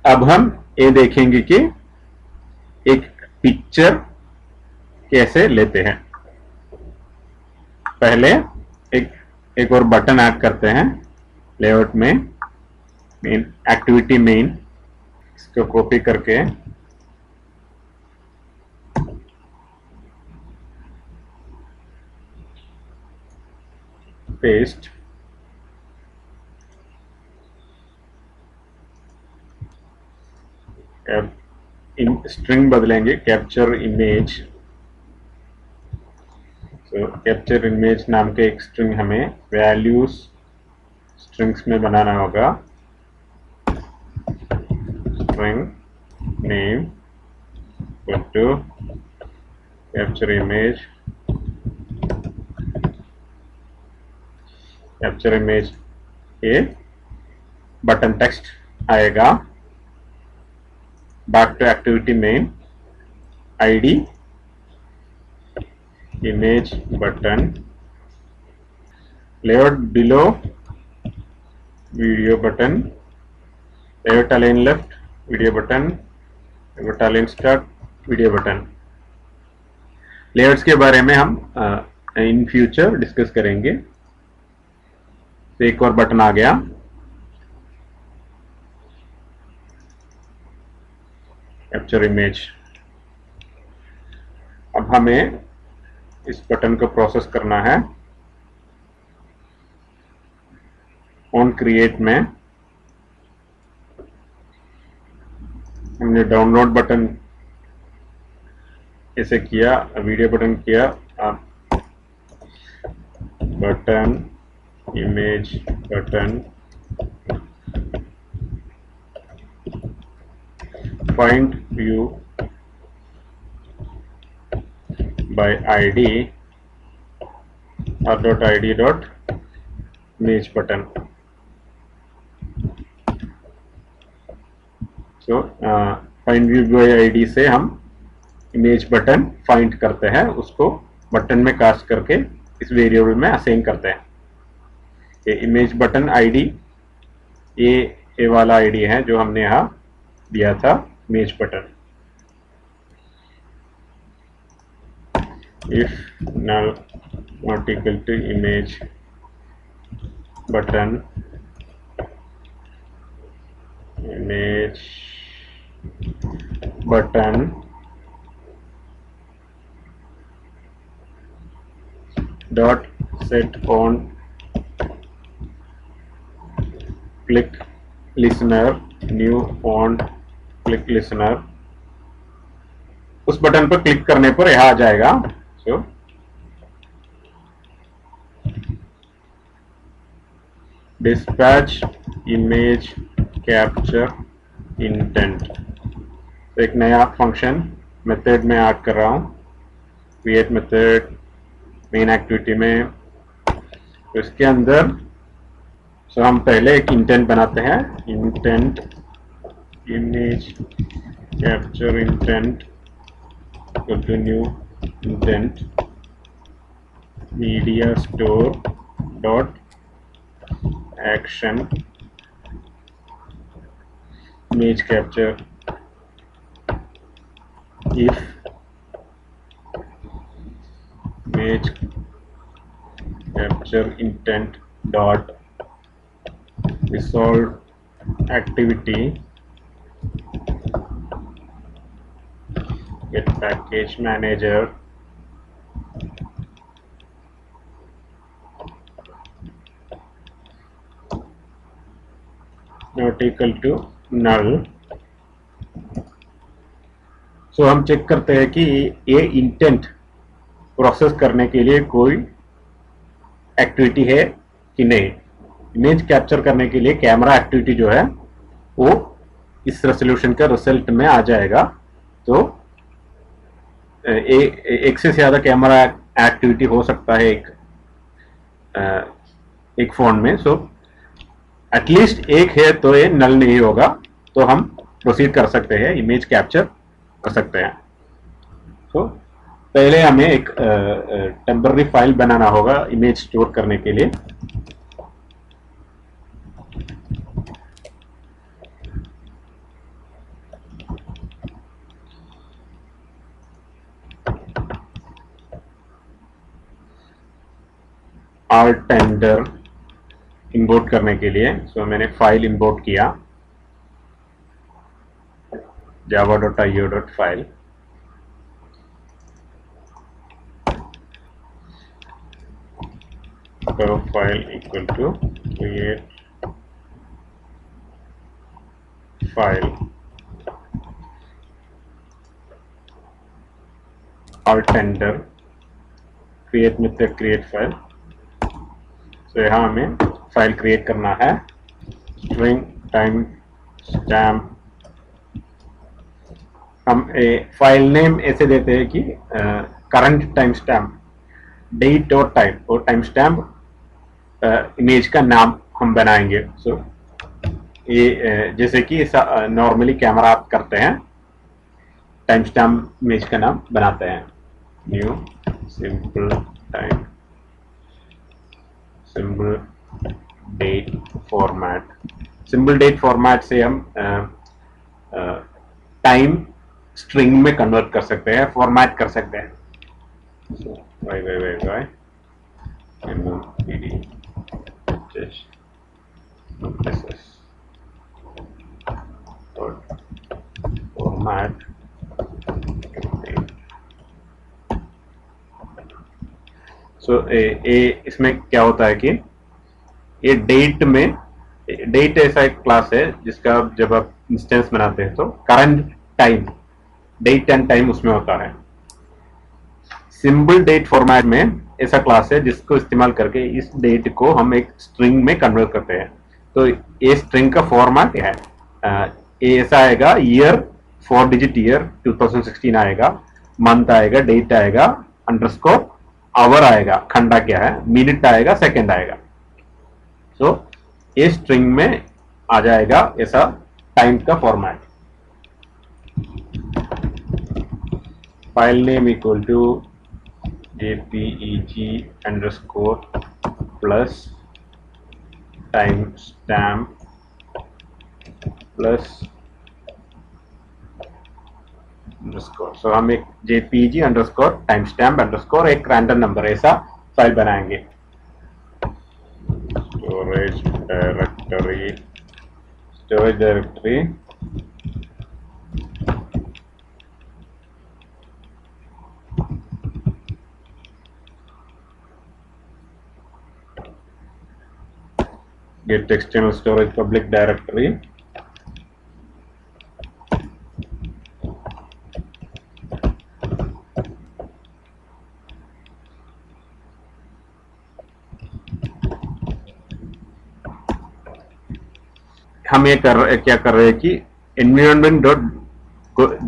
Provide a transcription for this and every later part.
अब हम ये देखेंगे कि एक पिक्चर कैसे लेते हैं। पहले एक और बटन ऐड करते हैं लेआउट में, मेन एक्टिविटी मेन, इसको कॉपी करके पेस्ट, इन स्ट्रिंग बदलेंगे कैप्चर इमेज। तो कैप्चर इमेज नाम के एक स्ट्रिंग हमें वैल्यूज स्ट्रिंग्स में बनाना होगा। String name equal to capture image, capture image ये बटन टेक्स्ट आएगा। Back to activity main, ID image button, layout below video button, layout align left video button, layout align start video button। Layouts के बारे में हम in future discuss करेंगे। तो एक और बटन आ गया, कैप्चर इमेज। अब हमें इस बटन को प्रोसेस करना है। ऑन क्रिएट में हमने डाउनलोड बटन ऐसे किया, वीडियो बटन किया, button image button, find view by id or .id image button। so find view by id से हम इमेज बटन फाइंड करते हैं, उसको बटन में कास्ट करके इस वेरिएबल में असाइन करते हैं। ये इमेज बटन आईडी ये वाला आईडी है जो हमने यहाँ दिया था, image button. if null not equal to image button, image button dot set on click listener new on click listener। उस बटन पर क्लिक करने पर यह आ जाएगा। So dispatch image capture intent। तो एक नया फंक्शन मेथड में ऐड कर रहा हूँ, क्रिएट मेथड मेन एक्टिविटी में। तो इसके अंदर हम पहले एक इंटेंट बनाते हैं, intent image capture intent equal to new intent media store dot action image capture if image capture intent dot resolve activity get package manager not equal to null। सो हम चेक करते हैं कि ये इंटेंट प्रोसेस करने के लिए कोई activity है कि नहीं। इमेज कैप्चर करने के लिए कैमरा एक्टिविटी जो है वो इस रेजोल्यूशन का रिजल्ट में आ जाएगा। तो एक से ज्यादा कैमरा एक्टिविटी हो सकता है एक फोन में। सो एटलीस्ट एक है तो ये नल नहीं होगा, तो हम प्रोसीड कर सकते हैं, इमेज कैप्चर कर सकते हैं। तो पहले हमें एक टेम्पररी फाइल बनाना होगा इमेज स्टोर करने के लिए। आर टेंडर इंपोर्ट करने के लिए मैंने फाइल इंपोर्ट किया java.io.file तो file equal to create file आर टेंडर क्रिएट मेथड क्रिएट फाइल। तो यहाँ हमें फाइल क्रिएट करना है स्ट्रिंग टाइम स्टैम्प। हम फाइल नेम ऐसे देते हैं कि करंट टाइम स्टैम्प, डेट और टाइम स्टैम्प इमेज का नाम हम बनाएंगे। ये जैसे कि नॉर्मली कैमरा आप करते हैं, टाइम स्टैम्प इमेज का नाम बनाते हैं। New simple time simple date format. Simple date format से हम टाइम स्ट्रिंग में कन्वर्ट कर सकते हैं, फॉर्मेट कर सकते हैं। y MMPD format. इसमें क्या होता है कि ये डेट ऐसा एक क्लास है जिसका जब आप इंस्टेंस बनाते हैं तो current time, date and time उसमें होता है। सिंबल डेट फॉर्मेट में ऐसा क्लास है जिसको इस्तेमाल करके इस डेट को हम एक स्ट्रिंग में कन्वर्ट करते हैं। तो ये स्ट्रिंग का फॉर्मेट है, ये ऐसा आएगा, ईयर 4 डिजिट ईयर 2016 आएगा, मंथ आएगा, डेट आएगा, अंडरस्कोर आवर आएगा, खंडा क्या है, मिनट आएगा, सेकंड आएगा। ये स्ट्रिंग में आ जाएगा ऐसा टाइम का format. File name equal to jpeg underscore plus time stamp plus underscore. हम एक jpeg underscore time stamp underscore एक रैंडम नंबर ऐसा फाइल बनाएंगे। Storage directory get external storage public directory हम ये क्या कर रहे हैं कि environment dot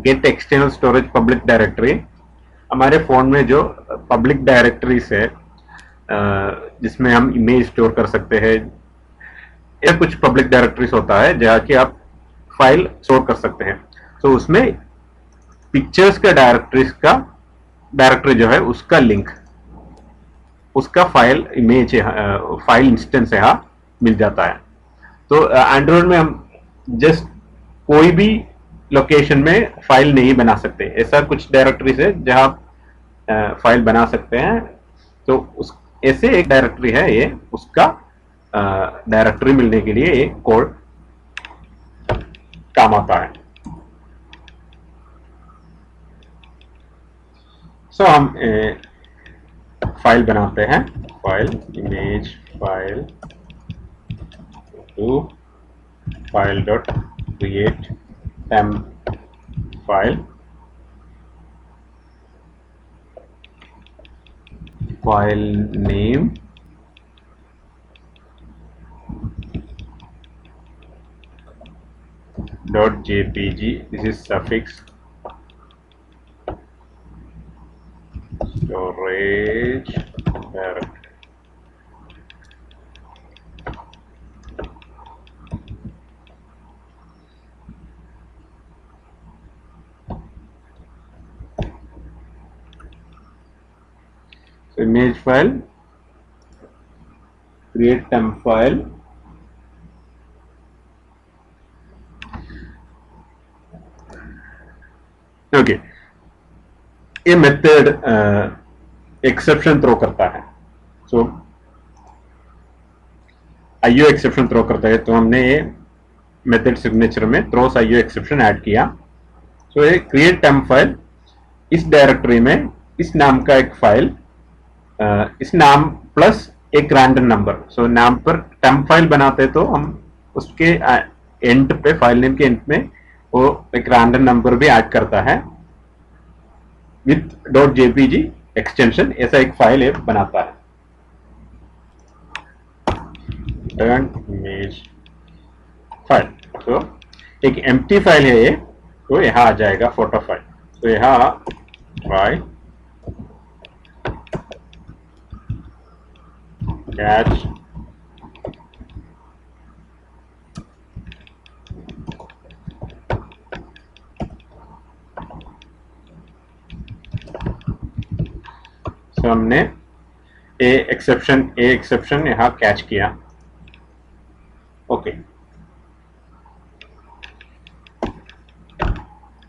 gate external storage public directory हमारे फोन में जो पब्लिक डायरेक्टरीज है जिसमें हम इमेज स्टोर कर सकते हैं, या कुछ पब्लिक डायरेक्टरीज होता है जहाँ की आप फाइल स्टोर कर सकते हैं। तो उसमें पिक्चर्स का डायरेक्टरी जो है उसका लिंक, उसका फाइल इमेज फाइल इंस्टेंस यहाँ मिल जाता है। तो एंड्रॉइड में हम जस्ट कोई भी लोकेशन में फाइल नहीं बना सकते, ऐसा कुछ डायरेक्टरीज है जहाँ फाइल बना सकते हैं। तो उस ऐसे एक डायरेक्टरी है ये, उसका डायरेक्टरी मिलने के लिए एक कोड काम आता है। हम फाइल बनाते हैं, file image file to file dot create temp file, file name .jpg, this is suffix, storage directory, so image file, create temp file, okay ये मेथड एक्सेप्शन थ्रो करता है। आईओ एक्सेप्शन थ्रो करता है, तो हमने ये मेथड सिग्नेचर में throws IO exception add किया। सो ये क्रिएट टेम्प फाइल, इस डायरेक्टरी में इस नाम का एक फाइल, इस नाम प्लस एक रैंडम नंबर। सो नाम पर टेम्प फाइल बनाते तो हम उसके एंड पे, फाइल नेम के एंड में वो एक रैंडम नंबर भी ऐड करता है विथ डॉट जेपीजी एक्सटेंशन, ऐसा एक फाइल है बनाता है। इमेज फाइल, तो एक एम्प्टी फाइल है ये, तो यहाँ आ जाएगा फोटो फाइल। तो यहाँ फाइल कैच हमने ए एक्सेप्शन यहाँ कैच किया। ओके,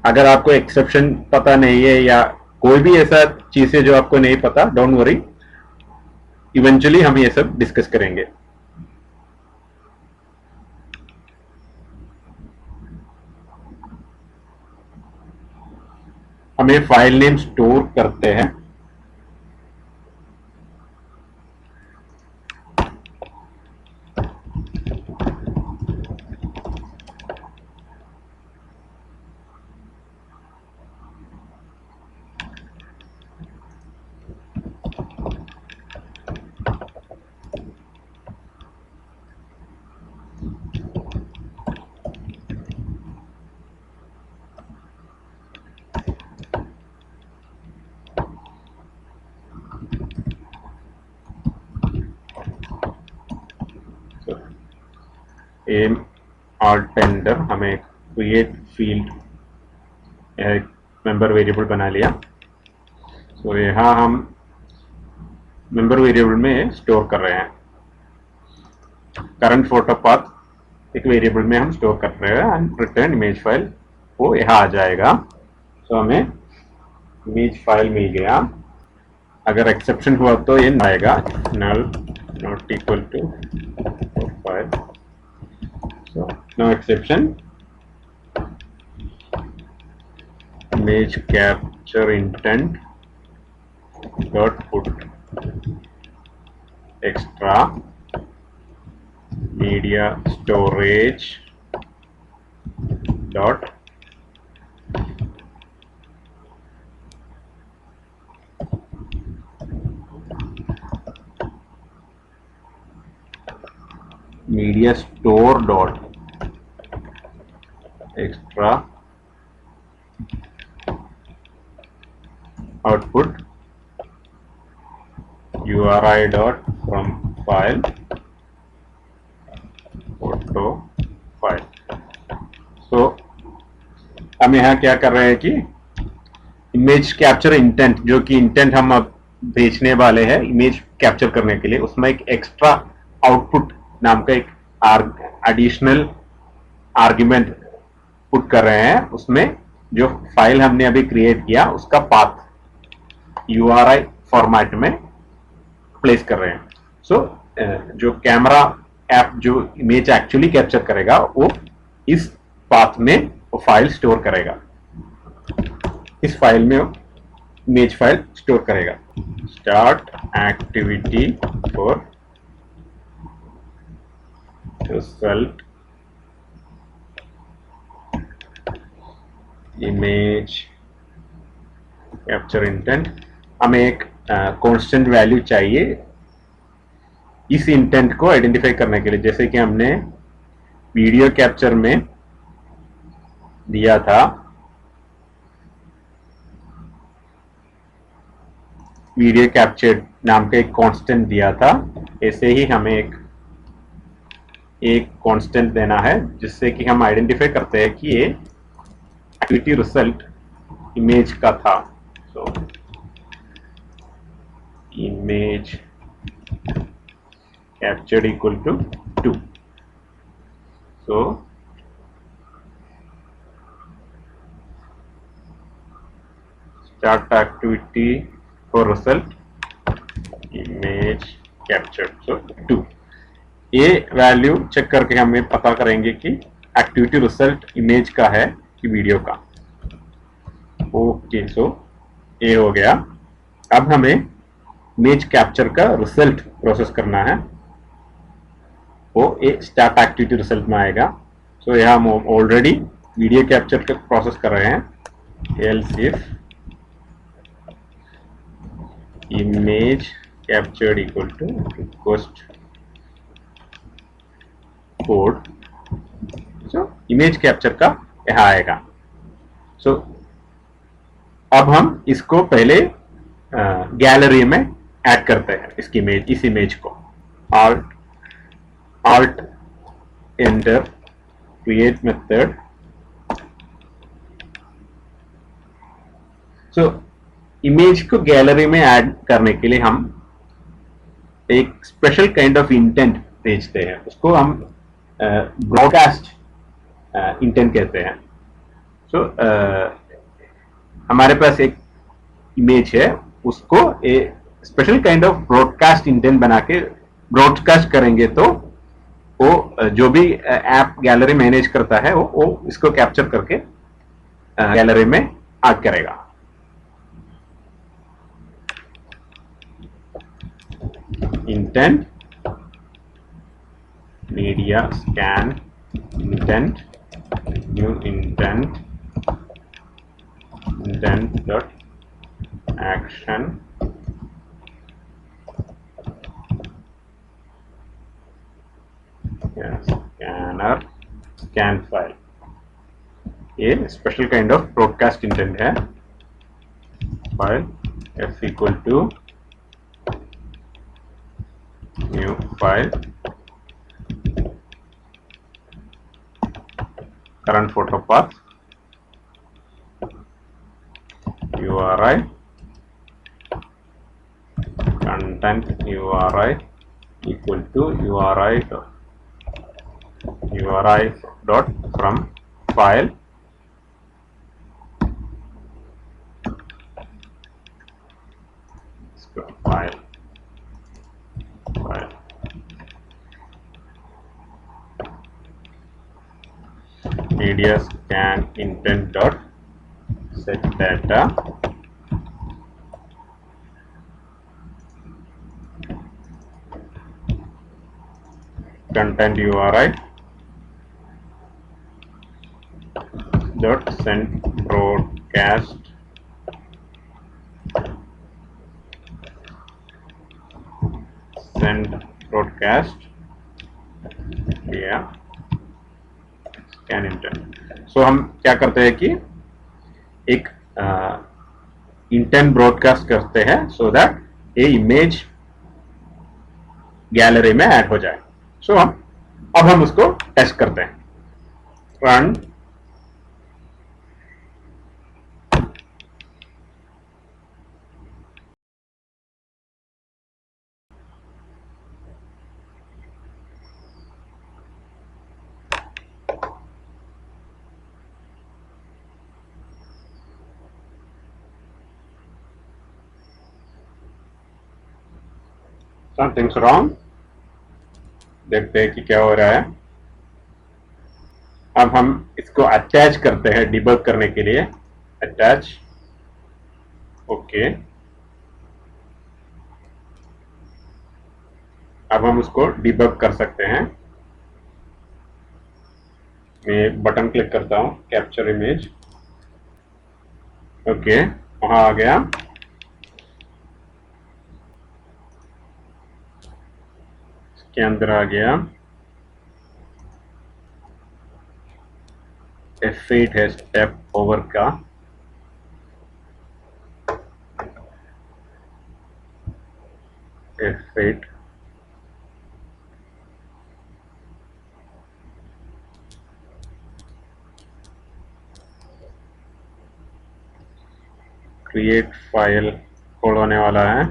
अगर आपको एक्सेप्शन पता नहीं है या कोई भी ऐसा चीज है जो आपको नहीं पता, डोंट वरी, इवेंचुअली हम ये सब डिस्कस करेंगे। हमें फाइल नेम स्टोर करते हैं, एम आर टेंडर, हमें क्रिएट फील्ड मेंबर वेरिएबल बना लिया। सो यहाँ हम मेंबर वेरिएबल में स्टोर कर रहे हैं करंट फोटो पाथ, एक वेरिएबल में हम स्टोर कर रहे हैं, एंड रिटर्न इमेज फाइल, वो यहाँ आ जाएगा। तो हमें इमेज फाइल मिल गया। अगर एक्सेप्शन हुआ तो ये आएगा null not equal to file. So no exception, image capture intent dot put extra media storage dot media store dot extra output URI dot from file photo file। so हम यहाँ क्या कर रहे हैं कि इमेज कैप्चर इंटेंट, जो कि intent हम अब भेजने वाले हैं इमेज कैप्चर करने के लिए, उसमें एक एक्स्ट्रा आउटपुट नाम का एक एडिशनल आर्ग्यूमेंट पुट कर रहे हैं। उसमें जो फाइल हमने अभी क्रिएट किया उसका पाथ URI फॉर्मेट में प्लेस कर रहे हैं। सो जो कैमरा ऐप जो इमेज एक्चुअली कैप्चर करेगा वो इस पाथ में वो फाइल स्टोर करेगा, इस फाइल में इमेज फाइल स्टोर करेगा। Start activity for result image capture intent, हमें एक कांस्टेंट वैल्यू चाहिए इस इंटेंट को आइडेंटिफाई करने के लिए, जैसे कि हमने वीडियो कैप्चर में दिया था। वीडियो कैप्चर नाम का एक कांस्टेंट दिया था, ऐसे ही हमें एक कांस्टेंट देना है जिससे कि हम आइडेंटिफाई करते हैं कि ये एक्टिविटी रिजल्ट इमेज का था। So image captured equal to 2। So start activity for result image captured, so 2। ये वैल्यू चेक करके हमें पता करेंगे कि एक्टिविटी रिजल्ट इमेज का है कि वीडियो का। ओके, सो ये हो गया। अब हमें इमेज कैप्चर का रिजल्ट प्रोसेस करना है, वो एक स्टैप एक्टिविटी रिजल्ट में आएगा। सो यह हम ऑलरेडी वीडियो कैप्चर का प्रोसेस कर रहे हैं। Else if image captured equal to request code, so image capture का यह आएगा। सो अब हम इसको पहले गैलरी में ऐड करते हैं, इसकी इमेज, इस इमेज को। alt enter create method। So image को गैलरी में ऐड करने के लिए हम एक स्पेशल काइंड ऑफ इंटेंट भेजते हैं, उसको हम ब्रॉडकास्ट इंटेंट कहते हैं। सो हमारे पास एक इमेज है, उसको एक special kind of broadcast intent बना के ब्रॉडकास्ट करेंगे, तो वो जो भी ऐप गैलरी मैनेज करता है वो इसको कैप्चर करके गैलरी में ऐड करेगा। Intent media scan intent new intent dot action scanner scan file. ये special kind of broadcast intent है। File f equal to new file current photo path URI content URI equal to URI dot from file media scan intent dot set data content URI dot send broadcast या scan intent. सो हम क्या करते हैं कि एक intent broadcast करते हैं so that ये इमेज गैलरी में ऐड हो जाए। सो अब हम उसको टेस्ट करते हैं। रन समथिंग्स रॉन्ग, देखते हैं कि क्या हो रहा है। अब हम इसको अटैच करते हैं डिबग करने के लिए। Attach, okay. अब हम उसको डिबग कर सकते हैं। मैं बटन क्लिक करता हूं, कैप्चर इमेज, ओके, वहां आ गया। के अंदर आ गया। F8 है स्टेप ओवर का। F8 क्रिएट फाइल खोल होने वाला है,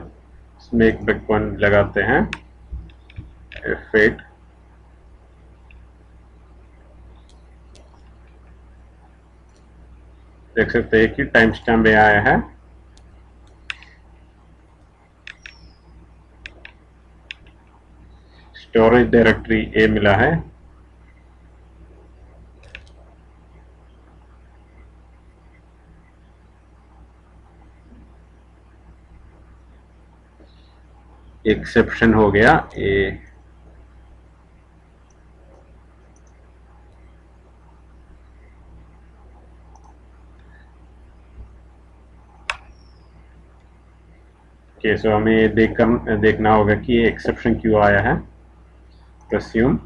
इसमें एक ब्रेक पॉइंट लगाते हैं। F8 देख सकते हैं कि टाइम स्टैम्प में आया है। स्टोरेज डायरेक्टरी ए मिला है। एक्सेप्शन हो गया ए। सो हमें देखना होगा कि एक्सेप्शन क्यों आया है। प्रस्यूम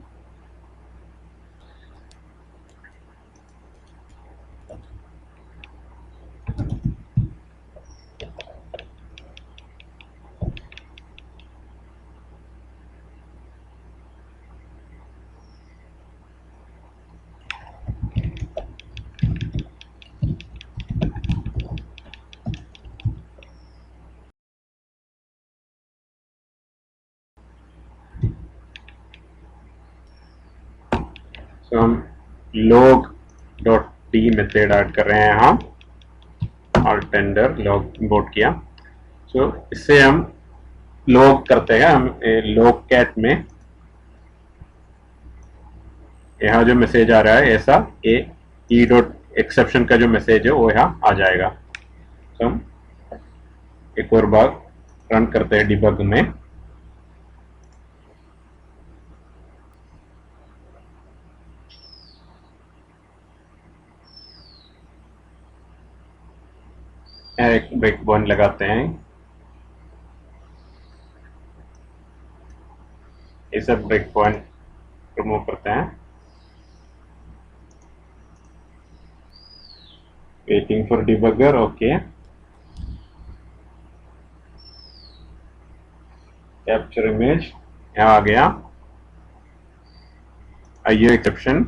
तो हम log dot D method add कर रहे हैं यहाँ। और टेंडर लॉग इंपोर्ट किया। सो इससे हम लॉग करते हैं। हम लॉग कैट में यहाँ जो मैसेज आ रहा है ऐसा ई डॉट एक्सेप्शन का जो मैसेज है वो यहाँ आ जाएगा। तो हम एक और बार रन करते हैं डिबग में। एक ब्रेक पॉइंट लगाते हैं। ये सब ब्रेक पॉइंट रिमूव करते हैं। Waiting for debugger, okay. Capture image यहाँ आ गया। IO exception.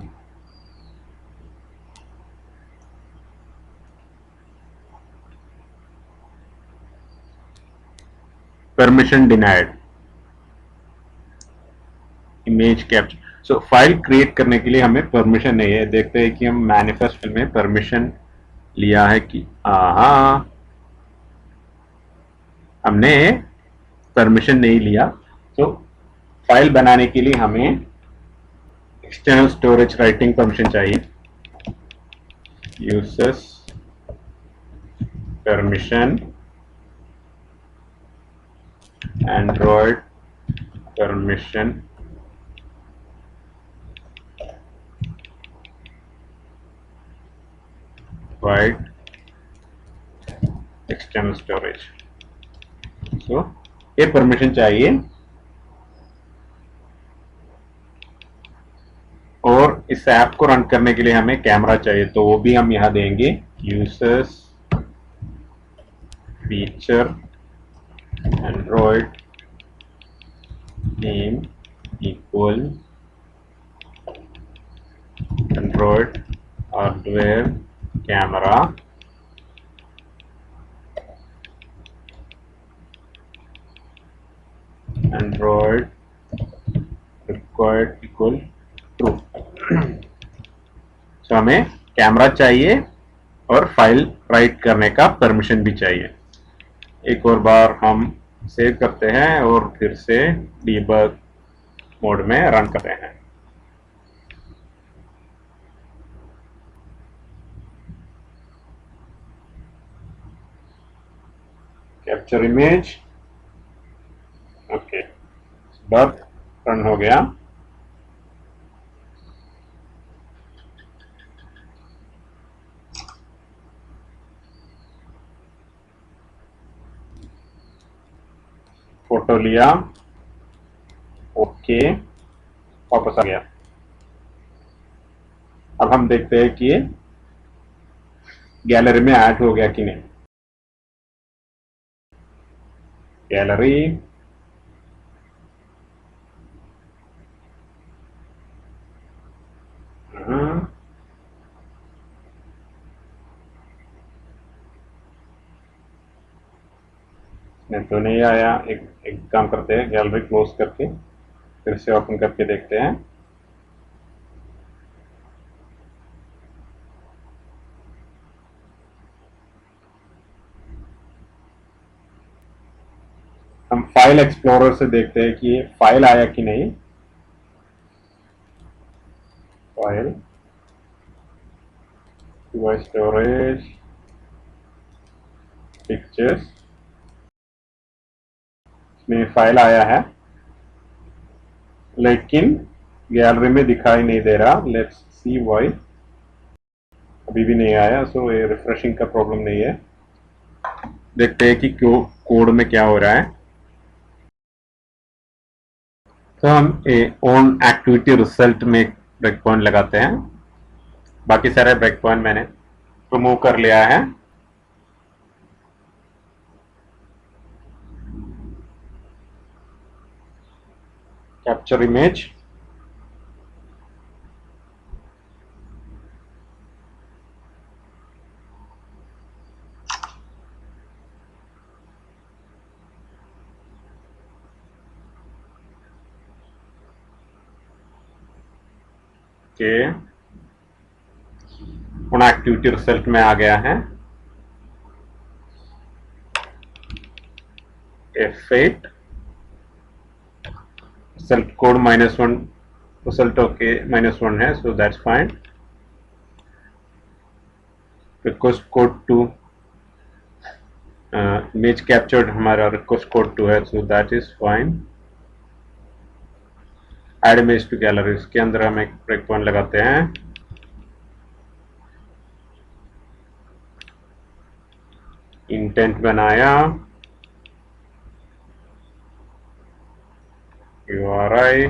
Permission denied image capture. So file create करने के लिए हमें परमिशन नहीं है। देखते हैं कि हम मैनिफेस्ट में परमिशन लिया है कि हाँ, हमने परमिशन नहीं लिया। तो फाइल बनाने के लिए हमें एक्सटर्नल स्टोरेज राइटिंग परमिशन चाहिए। Users permission android permission wide external storage. So ये परमिशन चाहिए। और इस ऐप को रन करने के लिए हमें कैमरा चाहिए, तो वो भी हम यहां देंगे। Users feature Android name equal Android hardware camera Android required equal true. तो हमें कैमरा चाहिए और फाइल राइट करने का परमिशन भी चाहिए। एक और बार हम सेव करते हैं और फिर से डीबग मोड में रन करते हैं। Capture image, okay, bug run हो गया। फोटो लिया, ओके, वापस आ गया। अब हम देखते हैं कि गैलरी में ऐड हो गया कि नहीं। गैलरी, नहीं तो नहीं आया। एक काम करते हैं, गैलरी क्लोज करके फिर से ओपन करके देखते हैं। हम फाइल एक्सप्लोरर से देखते हैं कि ये फाइल आया कि नहीं। डिवाइस स्टोरेज, पिक्चर्स, इसमें फाइल आया है लेकिन गैलरी में दिखाई नहीं दे रहा। Let's see why. अभी भी नहीं आया, सो ये रिफ्रेशिंग का प्रॉब्लम नहीं है। देखते हैं कि क्यों कोड में क्या हो रहा है। तो हम ऑन एक्टिविटी रिजल्ट में एक ब्रेक पॉइंट लगाते हैं। बाकी सारे ब्रेक पॉइंट मैंने रिमूव कर लिया है। कैप्चर इमेज, के ऑन एक्टिविटी रिजल्ट में आ गया है। F8 result code -1, result okay -1 है, so that's fine. Request code 2, image captured हमारा रिक्वेस्ट कोड 2 है, so that is fine. Add image to gallery, इसके अंदर हम एक ब्रेक पॉइंट लगाते हैं। इंटेंट बनाया, URI,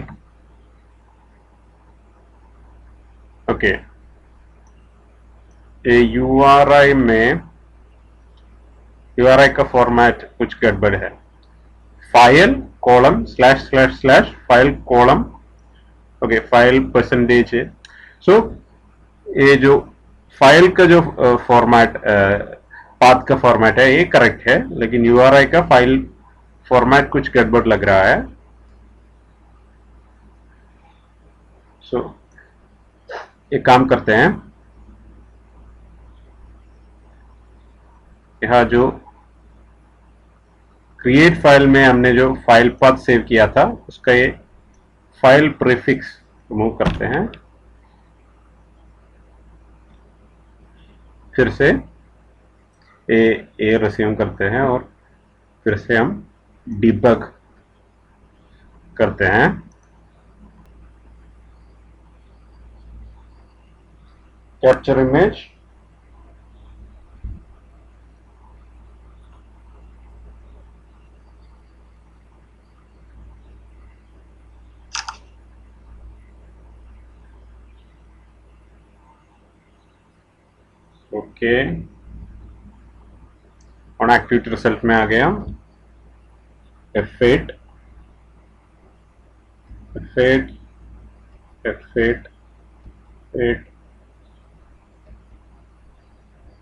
ओके। URI में URI का फॉर्मेट कुछ गड़बड़ है। File column // file column, okay, file percentage है। सो ये जो फाइल का जो फॉर्मेट, पाथ का फॉर्मेट है, ये करेक्ट है, लेकिन URI का फाइल फॉर्मेट कुछ गड़बड़ लग रहा है। सो एक काम करते हैं, यह जो क्रिएट फाइल में हमने जो फाइल पाथ सेव किया था, उसका ये फाइल प्रीफिक्स रिमूव करते हैं। फिर से ए रिज्यूम करते हैं और फिर से हम डिबग करते हैं। Capture image, okay, on activity result में आ गया। F8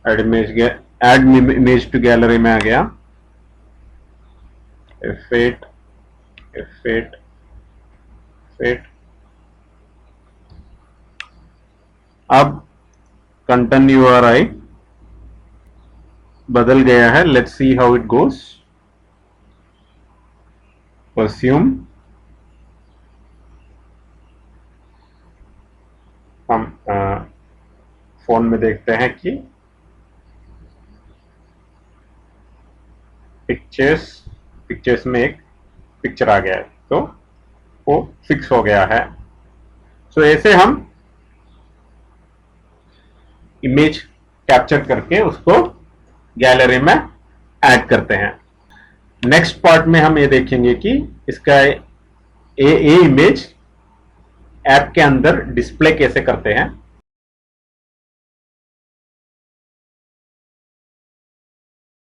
add image to gallery में आ गया। F8 अब कंटेंट URI बदल गया है। Let's see how it goes. Presume, हम फोन में देखते हैं कि पिक्चर्स में एक पिक्चर आ गया है, तो वो फिक्स हो गया है। सो ऐसे हम इमेज कैप्चर करके उसको गैलरी में ऐड करते हैं। नेक्स्ट पार्ट में हम ये देखेंगे कि इसका ए इमेज ऐप के अंदर डिस्प्ले कैसे करते हैं।